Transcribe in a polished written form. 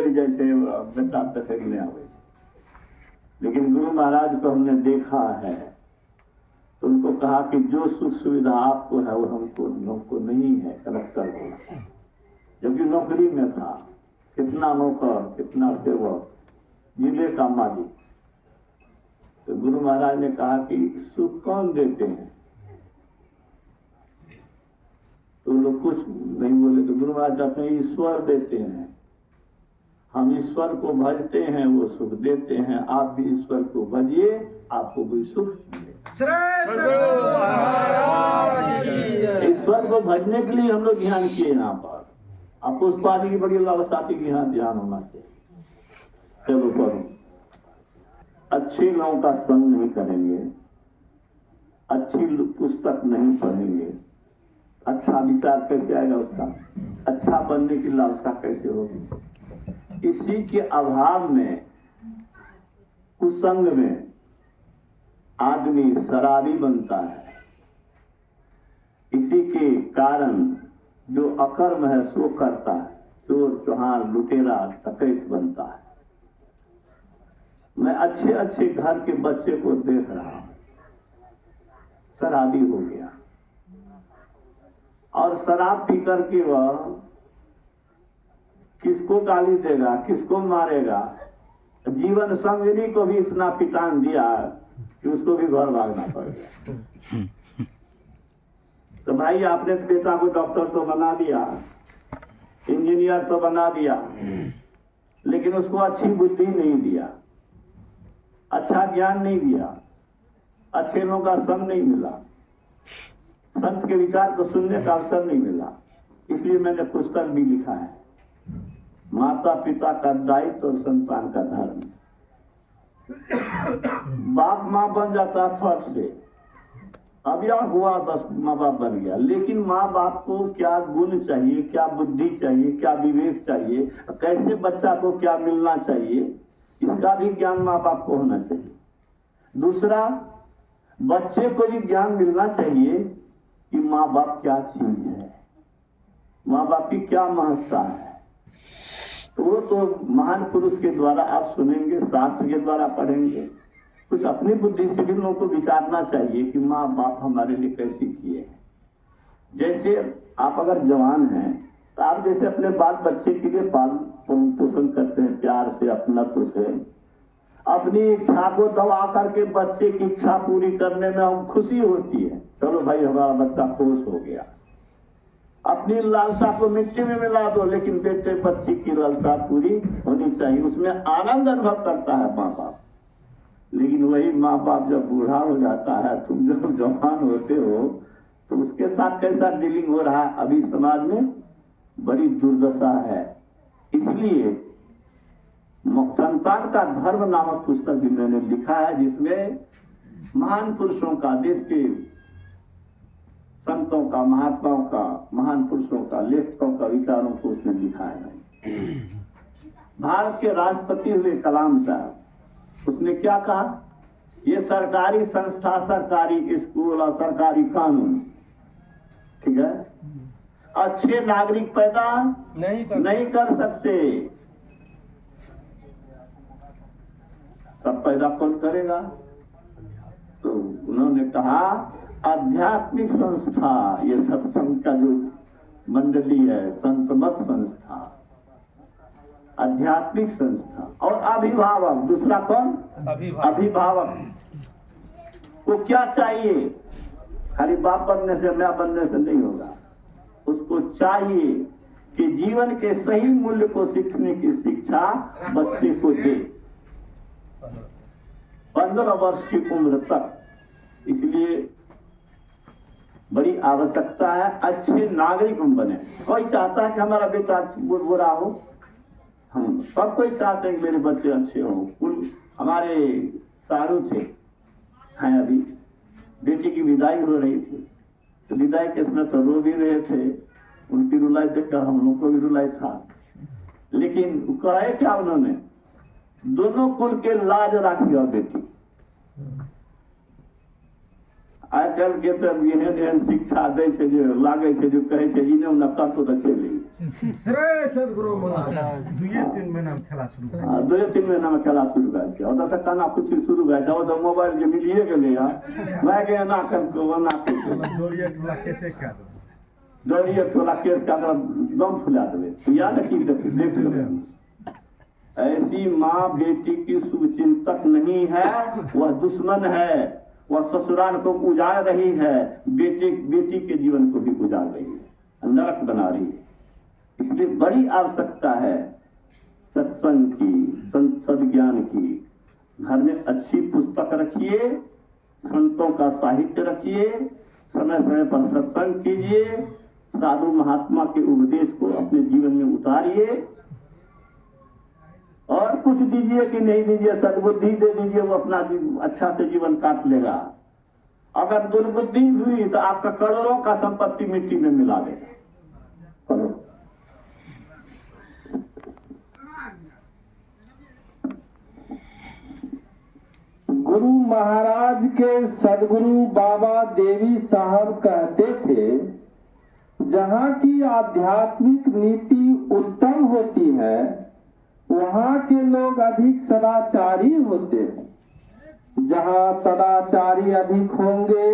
कोई जैसे बेटा तक नहीं आवे, लेकिन गुरु महाराज को हमने देखा है तो उनको कहा कि जो सुख सुविधा आपको है वो हमको नहीं है कलेक्टर को, जबकि नौकरी में था, कितना नौकर कितना सेवक, जिले का मालिक। तो गुरु महाराज ने कहा कि सुख कौन देते हैं? तो लोग कुछ नहीं बोले। तो गुरु महाराज कहते हैं ईश्वर देते हैं, हम ईश्वर को भजते हैं, वो सुख देते हैं, आप भी ईश्वर को भजिए, आपको भी सुख मिलेगा। ईश्वर को भजने के लिए हम लोग ध्यान किए यहाँ पर। अब पुष्पादी की बड़ी लालसाती के यहाँ ध्यान होना चाहिए। चलो करो, अच्छे लोगों का संग नहीं करेंगे, अच्छी पुस्तक नहीं पढ़ेंगे, अच्छा विचार कैसे आएगा उसका, अच्छा बनने की लालसा कैसे होगी? इसी के अभाव में, कुसंग में आदमी शराबी बनता है। इसी के कारण जो अकर्म है सो करता है, चोर चौहान लुटेरा डकैत बनता है। मैं अच्छे अच्छे घर के बच्चे को देख रहा हूं, शराबी हो गया और शराब पी करके वह किसको गाली देगा, किसको मारेगा। जीवन संगिनी को भी इतना पिटान दिया कि उसको भी घर भागना पड़ गया। तो भाई आपने बेटा को डॉक्टर तो बना दिया, इंजीनियर तो बना दिया, लेकिन उसको अच्छी बुद्धि नहीं दिया, अच्छा ज्ञान नहीं दिया, अच्छे लोगों का संग नहीं मिला, संत के विचार को सुनने का अवसर नहीं मिला। इसलिए मैंने पुस्तक भी लिखा है, माता पिता का दायित्व और संतान का धर्म। बाप माँ बन जाता फट से, अब यह हुआ बस माँ बाप बन गया, लेकिन माँ बाप को क्या गुण चाहिए, क्या बुद्धि चाहिए, क्या विवेक चाहिए, कैसे बच्चा को क्या मिलना चाहिए, इसका भी ज्ञान माँ बाप को होना चाहिए। दूसरा, बच्चे को भी ज्ञान मिलना चाहिए कि माँ बाप क्या चीज है, माँ बाप की क्या महत्ता है। तो वो तो महान पुरुष के द्वारा आप सुनेंगे, शास्त्र के द्वारा पढ़ेंगे। कुछ अपनी बुद्धि से भी लोगों को विचारना चाहिए कि माँ बाप हमारे लिए कैसे किए हैं। जैसे आप अगर जवान हैं तो आप जैसे अपने बाल बच्चे के लिए पालन पोषण करते हैं, प्यार से, अपनत्व से, अपनी इच्छा को दबा करके बच्चे की इच्छा पूरी करने में हम खुशी होती है, चलो भाई हमारा बच्चा खुश हो गया। अपनी लालसा को मिट्टी में मिला दो, लेकिन बेटे बच्चे की लालसा पूरी होनी चाहिए, उसमें आनंद अनुभव करता है माँ बाप। लेकिन वही माँ बाप जब बूढ़ा हो जाता है, तुम जब जवान होते हो, तो उसके साथ कैसा डीलिंग हो रहा है अभी समाज में, बड़ी दुर्दशा है। इसलिए संतान का धर्म नामक पुस्तक भी मैंने लिखा है, जिसमें महान पुरुषों का, देश के संतों का, महात्माओं का, महान पुरुषों का, लेखकों का विचारों को उसमें लिखा है। भारत के राष्ट्रपति हुए कलाम साहब, उसने क्या कहा? ये सरकारी संस्था, सरकारी स्कूल और सरकारी कानून, ठीक है, अच्छे नागरिक पैदा नहीं कर सकते। तब पैदा कौन करेगा? तो उन्होंने कहा आध्यात्मिक संस्था, ये सत्संग का जो मंडली है, संतमत संस्था, आध्यात्मिक संस्था, और अभिभावक। दूसरा कौन? अभिभावक को क्या चाहिए? खाली बाप बनने से, मां बनने से नहीं होगा। उसको चाहिए कि जीवन के सही मूल्य को सीखने की शिक्षा बच्चे को दे, 15 वर्ष की उम्र तक। इसलिए बड़ी आवश्यकता है अच्छे नागरिक बने। कोई चाहता है कि हमारा बेटा बुरा हो, हम सब कोई चाहते हैं कि मेरे बच्चे अच्छे हों। कुल हमारे सारू थे, हैं अभी, बेटी की विदाई हो रही थी, तो विदाई के समय तो रो भी रहे थे, उनकी रुलाई देखकर हम लोग को भी रुलाई था। लेकिन कहे क्या उन्होंने? दोनों कुल के लाज राखियो बेटी। आजकल के तो एहन एहन शिक्षा दै छै, जो लागे छै, जो कहे छै इने न करतो तो चलि श्रेय सदगुरु महाराज 2-3 महीना में खेला शुरू कर हाँ, 2-3 महीना में खेला शुरू कर दिया और तक काना खुशी शुरू कर दिया तो मोबाइल के मिलिए के लिया मैं गया ना कर को ना दौड़िए टोला कैसे क्या दौड़िए थोड़ा केस का दम फुला देवे तो याद रखिए देख लो ऐसी माँ बेटी की शुभचिंतक नहीं है, वह दुश्मन है, वह ससुराल को उजाड़ रही है, बेटी के जीवन को भी उजाड़ रही है, नरक बना रही है। इसलिए बड़ी आवश्यकता है सत्संग की, सद्ज्ञान की। घर में अच्छी पुस्तक रखिए, संतों का साहित्य रखिए, समय समय पर सत्संग कीजिए, साधु महात्मा के उपदेश को अपने जीवन में उतारिए और कुछ दीजिए कि नहीं दीजिए, सद्बुद्धि दे दीजिए, वो अपना अच्छा से जीवन काट लेगा। अगर दुर्बुद्धि हुई तो आपका करोड़ों का संपत्ति मिट्टी में मिला देगा। करो। गुरु महाराज के सदगुरु बाबा देवी साहब कहते थे, जहाँ की आध्यात्मिक नीति उत्तम होती है वहाँ के लोग अधिक सदाचारी होते हैं। जहाँ सदाचारी अधिक होंगे